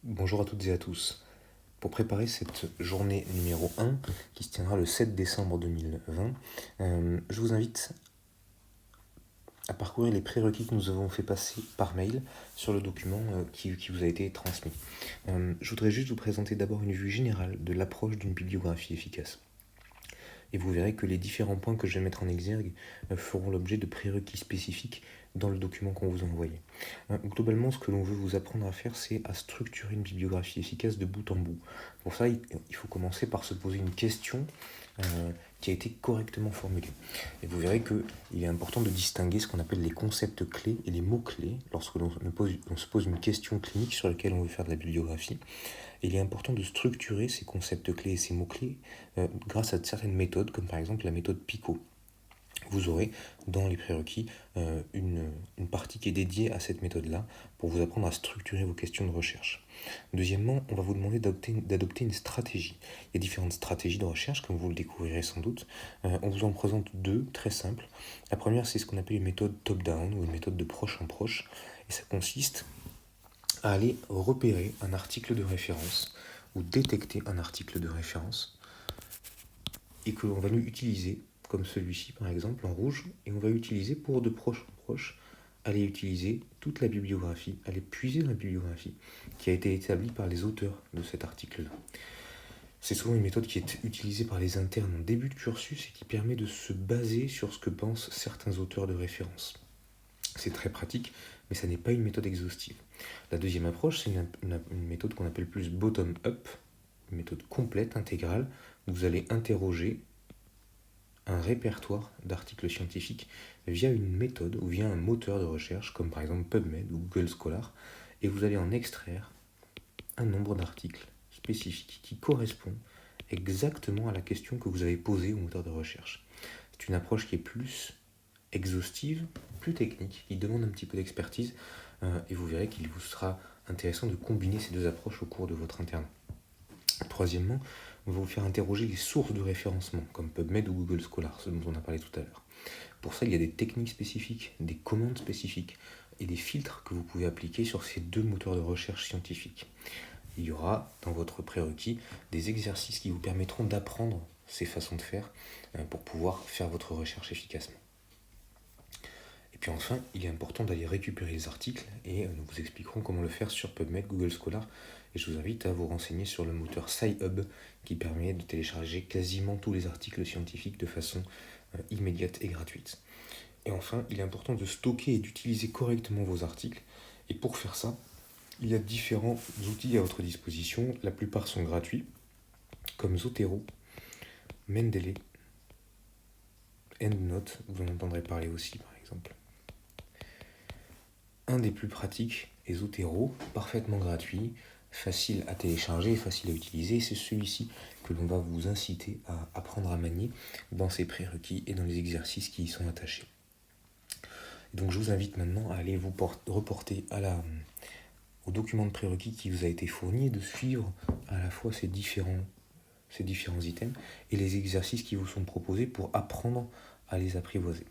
Bonjour à toutes et à tous. Pour préparer cette journée numéro 1, qui se tiendra le 7 décembre 2020, je vous invite à parcourir les prérequis que nous avons fait passer par mail sur le document qui vous a été transmis. Je voudrais juste vous présenter d'abord une vue générale de l'approche d'une bibliographie efficace. Et vous verrez que les différents points que je vais mettre en exergue feront l'objet de prérequis spécifiques dans le document qu'on vous a envoyé. Globalement, ce que l'on veut vous apprendre à faire, c'est à structurer une bibliographie efficace de bout en bout. Pour ça, il faut commencer par se poser une question qui a été correctement formulée. Et vous verrez qu'il est important de distinguer ce qu'on appelle les concepts clés et les mots-clés lorsque l'on se pose une question clinique sur laquelle on veut faire de la bibliographie. Et il est important de structurer ces concepts clés et ces mots-clés grâce à certaines méthodes, comme par exemple la méthode PICO. Vous aurez dans les prérequis une partie qui est dédiée à cette méthode-là pour vous apprendre à structurer vos questions de recherche. Deuxièmement, on va vous demander d'adopter une stratégie. Il y a différentes stratégies de recherche, comme vous le découvrirez sans doute. On vous en présente deux, très simples. La première, c'est ce qu'on appelle une méthode top-down ou une méthode de proche en proche. Et ça consiste à aller repérer un article de référence ou détecter un article de référence et que l'on va nous utiliser comme celui-ci par exemple en rouge, et on va utiliser pour de proche en proche, aller utiliser toute la bibliographie, aller puiser dans la bibliographie qui a été établie par les auteurs de cet article-là. C'est souvent une méthode qui est utilisée par les internes en début de cursus et qui permet de se baser sur ce que pensent certains auteurs de référence. C'est très pratique, mais ça n'est pas une méthode exhaustive. La deuxième approche, c'est une méthode qu'on appelle plus bottom-up, une méthode complète, intégrale, où vous allez interroger un répertoire d'articles scientifiques via une méthode ou via un moteur de recherche, comme par exemple PubMed ou Google Scholar, et vous allez en extraire un nombre d'articles spécifiques qui correspond exactement à la question que vous avez posée au moteur de recherche. C'est une approche qui est plus exhaustive, plus technique, qui demande un petit peu d'expertise, et vous verrez qu'il vous sera intéressant de combiner ces deux approches au cours de votre internat. Troisièmement, on va vous faire interroger les sources de référencement, comme PubMed ou Google Scholar, ce dont on a parlé tout à l'heure. Pour ça, il y a des techniques spécifiques, des commandes spécifiques et des filtres que vous pouvez appliquer sur ces deux moteurs de recherche scientifiques. Il y aura dans votre prérequis des exercices qui vous permettront d'apprendre ces façons de faire pour pouvoir faire votre recherche efficacement. Et puis enfin, il est important d'aller récupérer les articles et nous vous expliquerons comment le faire sur PubMed, Google Scholar. Et je vous invite à vous renseigner sur le moteur SciHub qui permet de télécharger quasiment tous les articles scientifiques de façon immédiate et gratuite. Et enfin, il est important de stocker et d'utiliser correctement vos articles. Et pour faire ça, il y a différents outils à votre disposition. La plupart sont gratuits, comme Zotero, Mendeley, EndNote, vous en entendrez parler aussi par exemple. Un des plus pratiques est Zotero, parfaitement gratuit, facile à télécharger et facile à utiliser. C'est celui-ci que l'on va vous inciter à apprendre à manier dans ses prérequis et dans les exercices qui y sont attachés. Donc je vous invite maintenant à aller vous reporter au document de prérequis qui vous a été fourni et de suivre à la fois ces différents items et les exercices qui vous sont proposés pour apprendre à les apprivoiser.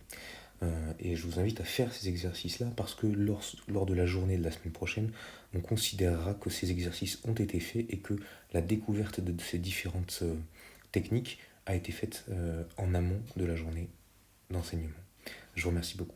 Et je vous invite à faire ces exercices-là parce que lors de la journée de la semaine prochaine, on considérera que ces exercices ont été faits et que la découverte de ces différentes techniques a été faite en amont de la journée d'enseignement. Je vous remercie beaucoup.